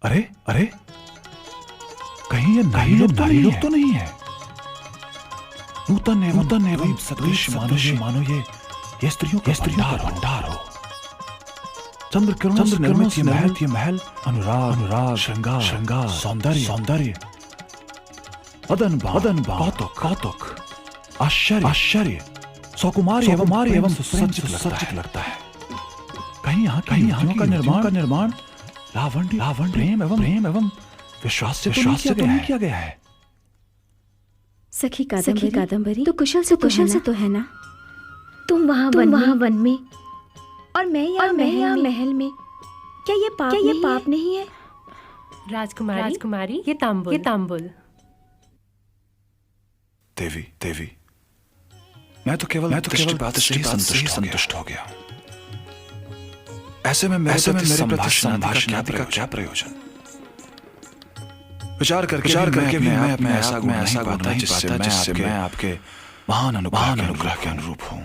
अरे अरे, कहीं ये नारी लोग तो नहीं है। नूतन एवं सदृश मानो ये स्त्रियों का भंडार हो। चंद्र किरणों से निर्मित ये महल अनुराग श्रृंगार सौंदर्य अदन कौतुक आश्चर्य सौकुमारी एवं सुसज्जित लगता है। कहीं यहाँ का निर्माण लावण्य प्रेम एवं विश्वास से तो नहीं किया गया है। सखी कादम्बरी तो कुशल से तो है ना? तुम वहाँ वन में और मैं यहाँ महल में। क्या ये पाप नहीं है? राजकुमारी, ये तांबुल। देवी, मैं तो केवल बात से ही संतुष्ट हो गया। ऐसे में मेरे प्रति संभाषण का क्या प्रयोजन? विचार करके भी मैं अपने ऐसा गुण नहीं पाता जिससे मैं आपके महान अनुग्रह के अनुरूप हूं।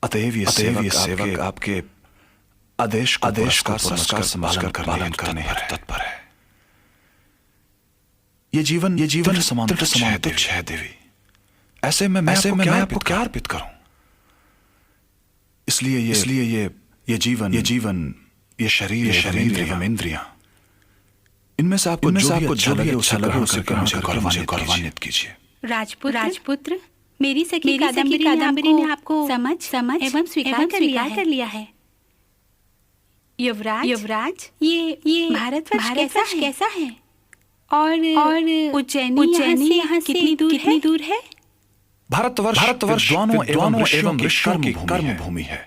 अतएव ये सेवक आपके आदेश का पुरस्कार पालन करने तत्पर है। ये जीवन समान तुच्छ है देवी। ऐसे में मैं आपको क्या अर्पित करूं? इसलिए ये जीवन ये शरीर एवं इंद्रियां, इनमें से आपको जो भी अच्छा लगे उसे गौरवान्वित कीजिए। राजपुत्र, मेरी सखी कादम्बरी ने आपको समझ एवं स्वीकार कर लिया है। युवराज, ये भारतवर्ष कैसा है? और उज्जैनी यहाँ से कितनी दूर है? भारतवर्ष विद्वानों एवं ऋषियों की कर्म भूमि है।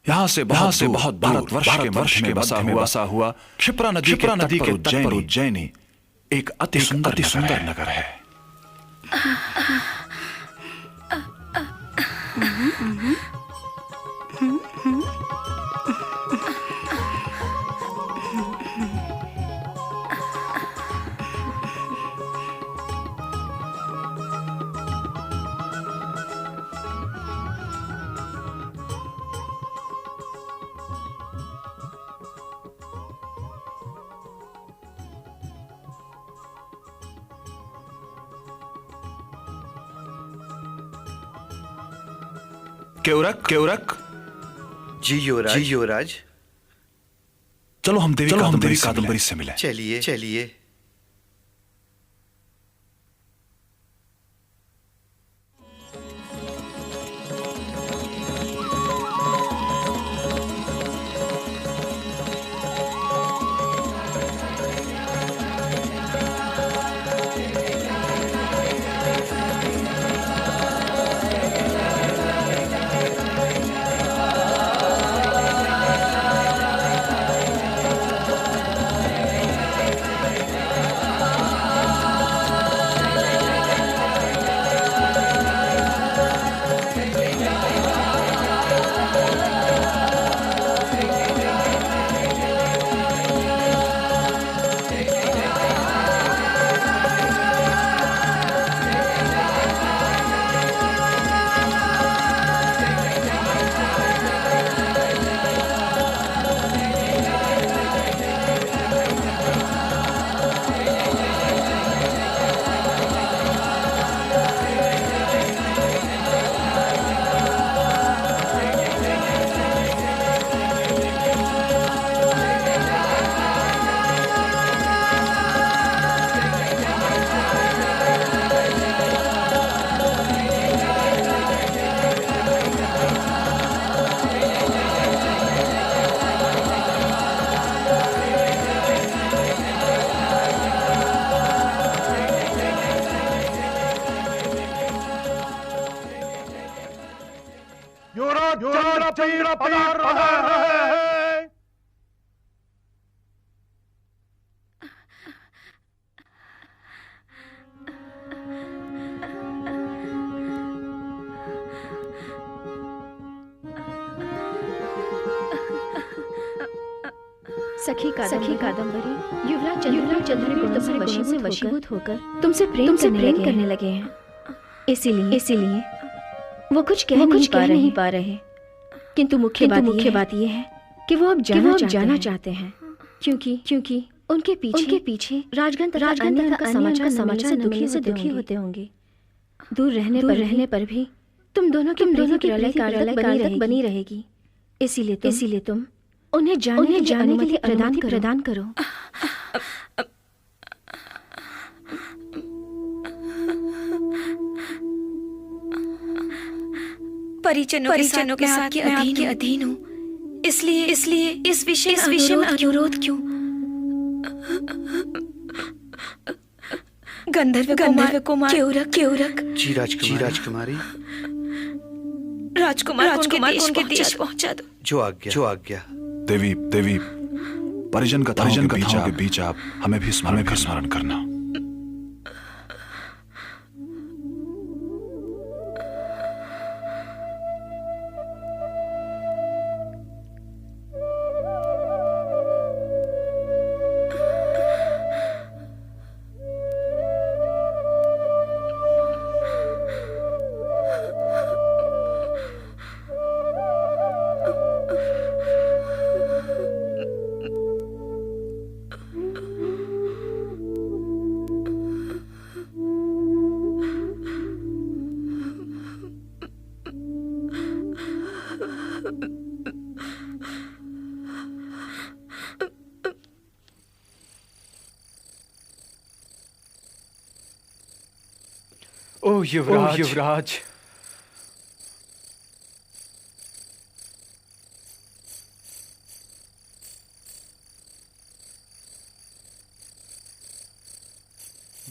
यहाँ से बहुत भारतवर्ष के बसा हुआ क्षिप्रा नदी के तट पर उज्जैनी एक अति सुंदर नगर है। केवरक जी युवराज। चलो हम देवी कादम्बरी से मिलें। चलिए। सखी कादम्बरी, युवराज चंद्र गुणों से वशीभूत होकर तुमसे प्रेम करने लगे हैं। इसीलिए वो कुछ कह नहीं पा रहे। किंतु मुख्य बात यह है कि वो अब जाना चाहते हैं, क्योंकि उनके पीछे राजगण तथा अन्य समाचार दुखी होते होंगे। दूर रहने पर भी तुम दोनों की प्रलय काल तक बनी रहेगी। इसीलिए तुम उन्हें जाने की अनुमति प्रदान करो। परिजनों के साथ मैं आपके अधीन हूँ, इसलिए इस विषय में अनुरोध क्यों? गंधर्व कुमार केवरक जी राजकुमारी, राजकुमार उनके देश पहुंचा दो। जो आज्ञा। देवी परिजन कथाओं के बीच आप हमें भी स्मरण करना। ओ युवराज,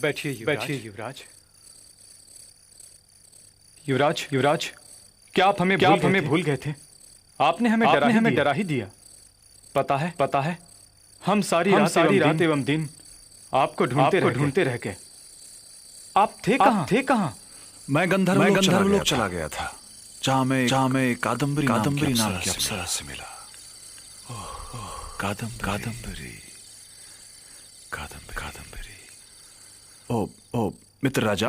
बैठिए युवराज। युवराज, क्या आप हमें भूल गए थे? आपने हमें डरा ही दिया। पता है हम सारी रात एवं दिन आपको ढूंढते रह गए। आप थे कहाँ? मैं गंधर्व लोक चला गया था, जहाँ मैं कादम्बरी नाम की अप्सरा से मिला। कादम्बरी। ओ मित्र राजा,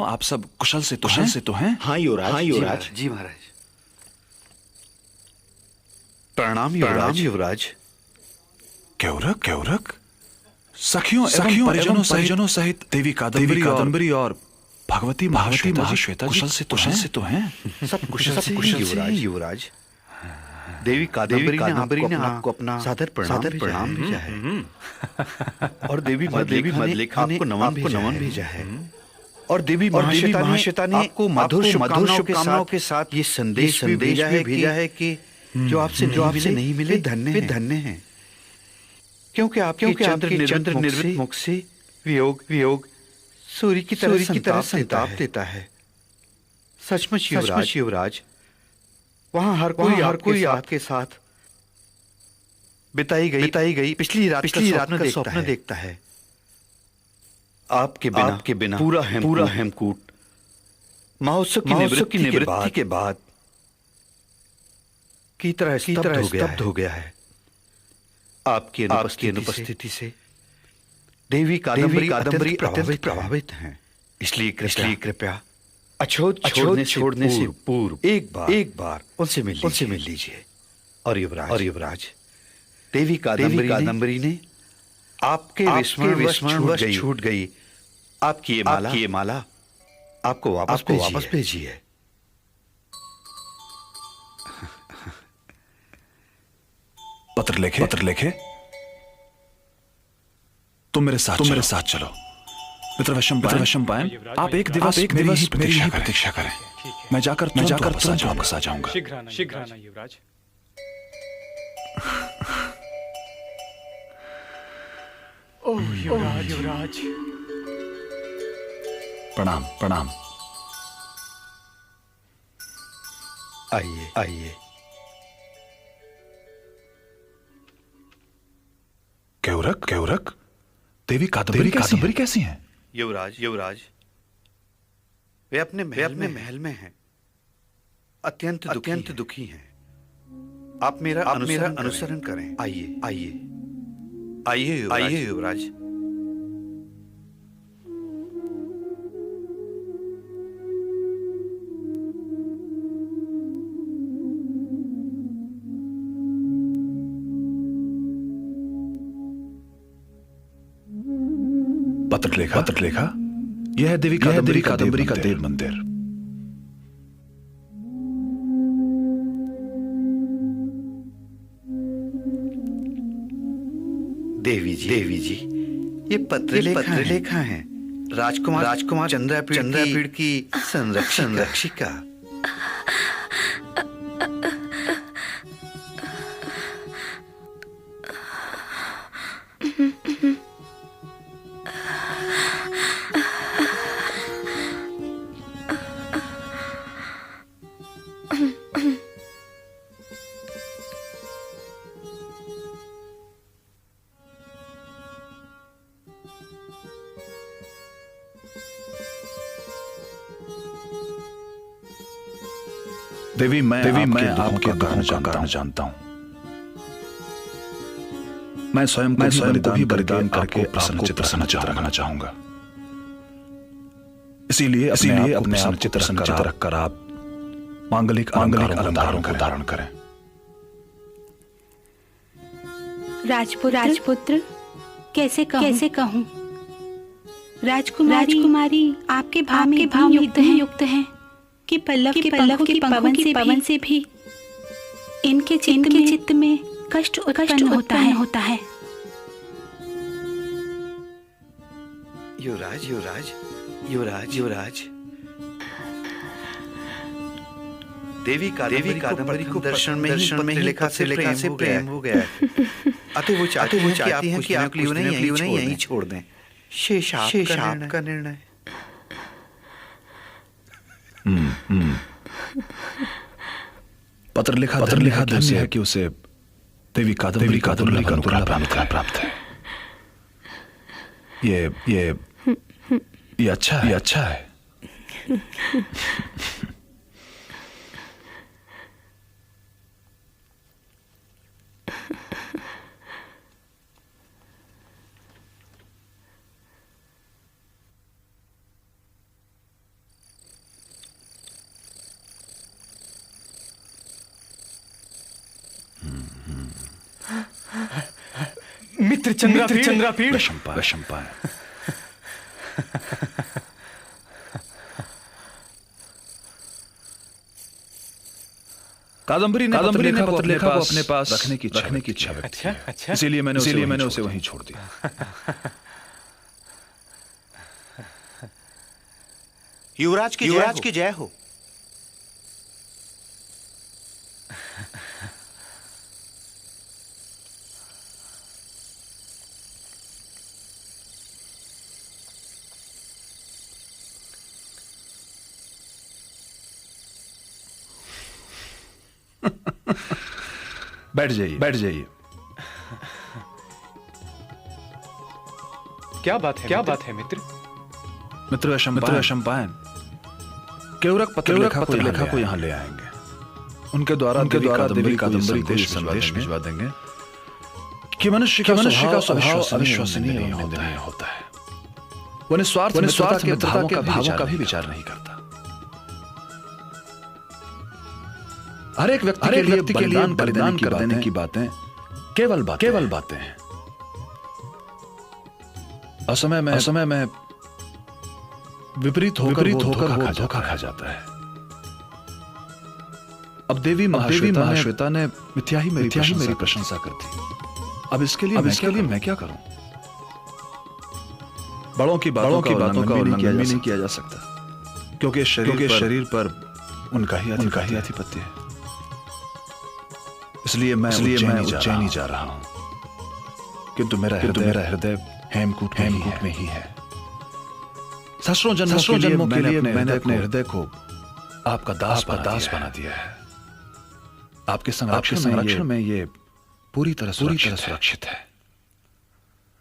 आप सब कुशल से तो हैं? हाँ युवराज। जी महाराज। प्रणाम युवराज। केवरक सखियों एवं परिजनों सहित देवी कादम्बरी और भगवती महाश्वेता कुशल से तो हैं? सब कुशल से युवराज। देवी कादम्बरी ने आपको अपना सादर प्रणाम भेजा है। और देवी मदलेखा ने आपको नमन भेजा है। और देवी महाश्वेता ने आपको मधुर शुभकामनाओं के साथ ये संदेश भेजा है कि जो आपसे नहीं मिले धन्य हैं, क्योंकि आपके चंद्र निर्वित मुख से वियोग सूर्य की तरह संताप देता है। सचमुच युवराज, वहां हर कोई आपके साथ बिताई गई पिछली रात का स्वप्न देखता है। आपके बिना पूरा हेमकूट महोत्सव की निवृत्ति के बाद की तरह स्तब्ध हो गया है। आपकी अनुपस्थिति से देवी कादम्बरी अत्यंत प्रभावित हैं। इसलिए कृपया अछोद छोड़ने से पूर्व एक बार उनसे मिल लीजिए। और युवराज, देवी कादम्बरी ने आपके विस्मरण छूट गई आपकी ये माला आपको वापस भेजी है। पत्र लिखे तुम मेरे साथ चलो। मित्र वैशंपायन, आप एक दिवस मेरी ही प्रतीक्षा करें। मैं जाकर तुरंत वापस आ जाऊंगा। शीघ्र आना युवराज। ओह युवराज। प्रणाम। आइए। केवरक, देवी कादम्बरी कैसी हैं? युवराज, वे अपने महल में हैं। अत्यंत दुखी हैं। आप मेरा अनुसरण करें। आइए युवराज। पत्र लेखा यह है देवी कादम्बरी का देव मंदिर। देवी जी ये पत्र लेखा है। राजकुमार चंद्रापीड़ की संरक्षिका। देवी मैं आपके कारण जानता हूं। मैं स्वयं को भी बलिदान करके प्रसन्न रखना चाहूंगा। इसीलिए अपने आप को प्रसन्न रखकर आप मांगलिक अलंकारों को धारण करें। राजपुत्र कैसे कहूँ? राजकुमारी आपके भाव में युक्त हैं कि पल्लव के पवन से भी इनके चित्त में कष्ट उत्पन्न होता है। युवराज देवी कादम्बरी को दर्शन में ही लेखा से प्रेम हो गया है। अतः वो चाहती हैं कि आप उन्हें यहीं छोड़ दें। शेष आपका निर्णय। पत्र लिखा धन्य है कि उसे देवी कादम्बरी का अनुग्रह प्राप्त है। ये अच्छा है। मित्र चंद्रापीड़ वैशंपायन। कादम्बरी ने पत्र लेखा को अपने पास रखने की इच्छा व्यक्त की। अच्छा। इसीलिए मैंने उसे वहीं छोड़ दिया। युवराज की जय हो। बैठ जाइए। क्या बात है मित्र वैशंपायन केवरक पत्र लेखा को यहाँ ले आएंगे। उनके द्वारा देवी कादम्बरी को संदेश भिजवा देंगे कि मनुष्य का स्वभाव अविश्वसनीय होता है। वो निस्वार्थ मित्रता के भावों का भी विचार नहीं करता। हर एक व्यक्ति के लिए बलिदान कर देने की बातें केवल बातें हैं। असमय में विपरीत होकर वो धोखा खा जाता है। अब देवी महाश्वेता ने मिथ्या ही मेरी प्रशंसा कर दी। अब इसके लिए मैं क्या करूं? बड़ों की बातों का उल्लंघन नहीं किया जा सकता, क्योंकि शरीर पर उनका ही आधिपत्य है। इसलिए मैं उज्जैनी जा रहा हूं, किंतु मेरा हृदय हेमकूट में ही है। सहस्रों जन्मों के लिए मैंने अपने हृदय को आपका दास बना दिया है। आपके संरक्षण में ये पूरी तरह सुरक्षित है।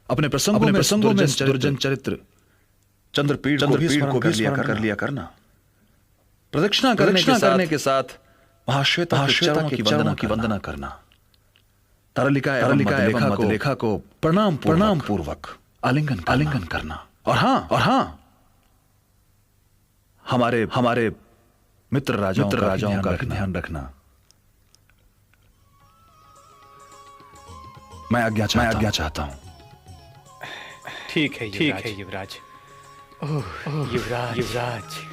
अपने प्रसंगों में दुर्जन चरित्र चंद्रपीड़ को भी स्मरण कर लिया करना। प्रदक्षिणा करने के साथ महाश्वेता के चरणों की वंदना करना। तरलिका एवं मधुलेखा को प्रणाम पूर्वक आलिंगन करना। और हाँ हमारे मित्र राजाओं का ध्यान रखना। मैं आज्ञा चाहता हूं। ठीक है युवराज। ओह युवराज युवराज।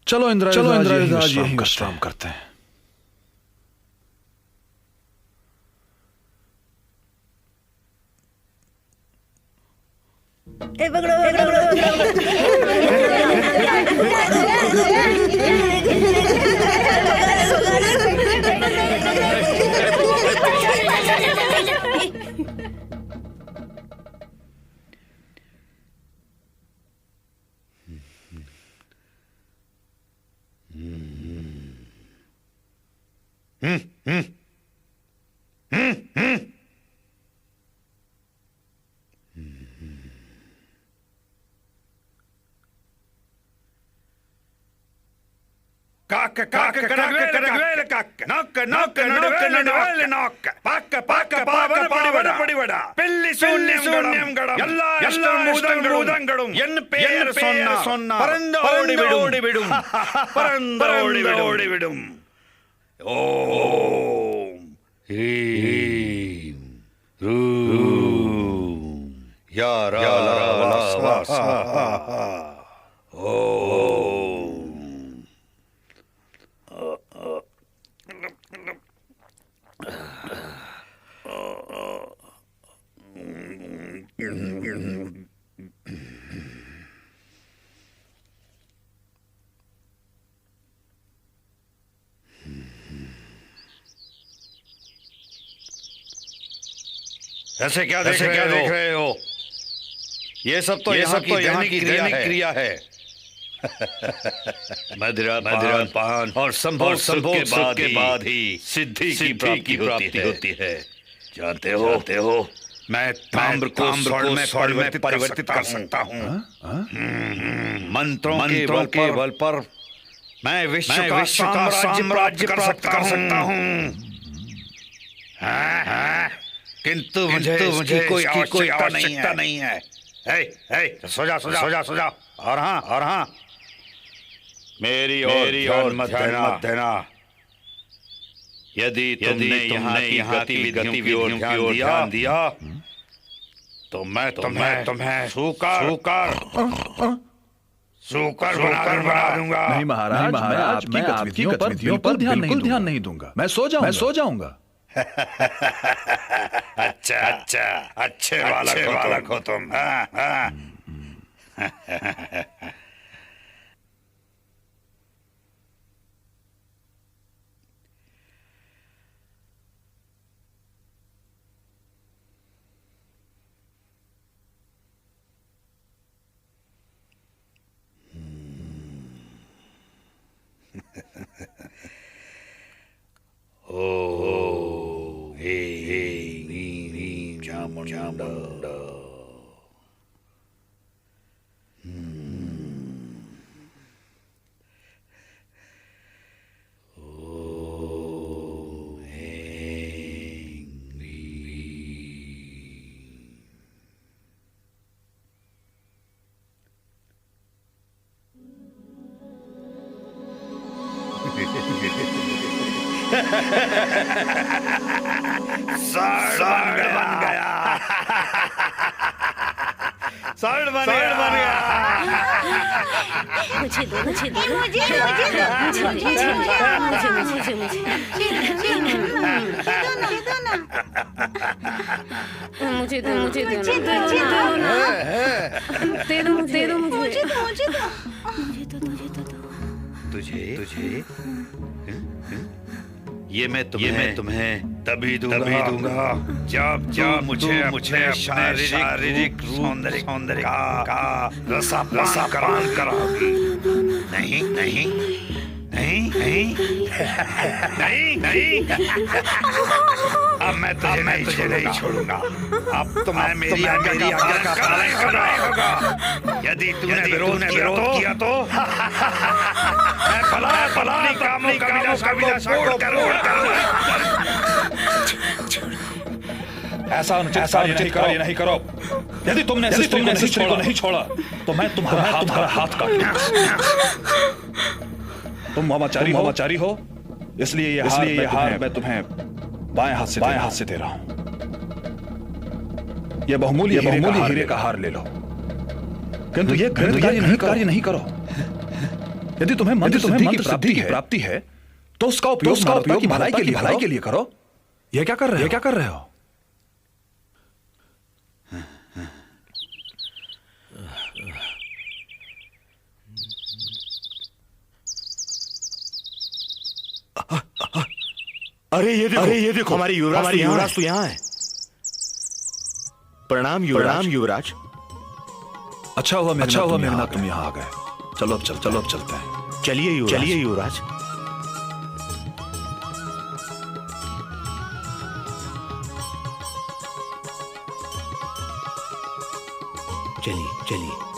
चलो इंद्रा, चलो इंद्रा, आज यही विश्राम करते हैं। ऐसे क्या देख रहे हो? ये सब तो यहाँ की दैनिक क्रिया है। मदिरा पान और संभोग के बाद ही सिद्धि की प्राप्ति होती है। जानते हो मैं ताम्र को स्वर्ण में परिवर्तित कर सकता हूँ। मंत्रों के बल पर मैं विश्व का साम्राज्य प्राप्त कर सकता हूँ। किंतु मुझे कोई आवश्यकता नहीं है। सो जा। और हाँ मेरी ओर मत देना। यदि तुमने यहाँ की गतिविधियों की ओर ध्यान दिया तो मैं तुम्हें सूकर बना दूंगा। नहीं महाराज, मैं आपकी गतिविधियों पर बिल्कुल ध्यान नहीं दूंगा। मैं सो जाऊंगा। अच्छा, अच्छे बालक हो तुम। स्वर्ण बन गया। स्वर्ण बन गया। मुझे दो मुझे दो तुझे ये मैं तुम्हें तभी दूंगा जब मुझे शारीरिक सौंदर्य का रसापान कराओगी। नहीं नहीं नहीं नहीं नहीं अब मैं तुझे नहीं छोड़ूंगा। अब तुम्हें मेरी आज्ञा का पालन करना होगा। यदि तूने विरोध किया तो मैं भला कामों का विनाश करूंगा। ऐसा अनुचित कार्य नहीं करो। यदि तुमने स्त्री को नहीं छोड़ा तो मैं तुम्हारा हाथ काटूंगा। तुम वामाचारी हो, इसलिए ये हार मैं तुम्हें बाएं हाथ से दे रहा हूं। ये बहुमूल्य हीरे का हार ले लो, किंतु ये घृणित कार्य नहीं करो। यदि तुम्हें मंत्र सिद्धि की प्राप्ति है तो उसका उपयोग भलाई के लिए करो। ये क्या कर रहे हो? अरे ये देखो हमारी युवराज तो यहाँ है। प्रणाम युवराज। अच्छा हुआ मेघनाथ तुम यहाँ आ गए। चलो अब चलते हैं। चलिए युवराज। चलिए।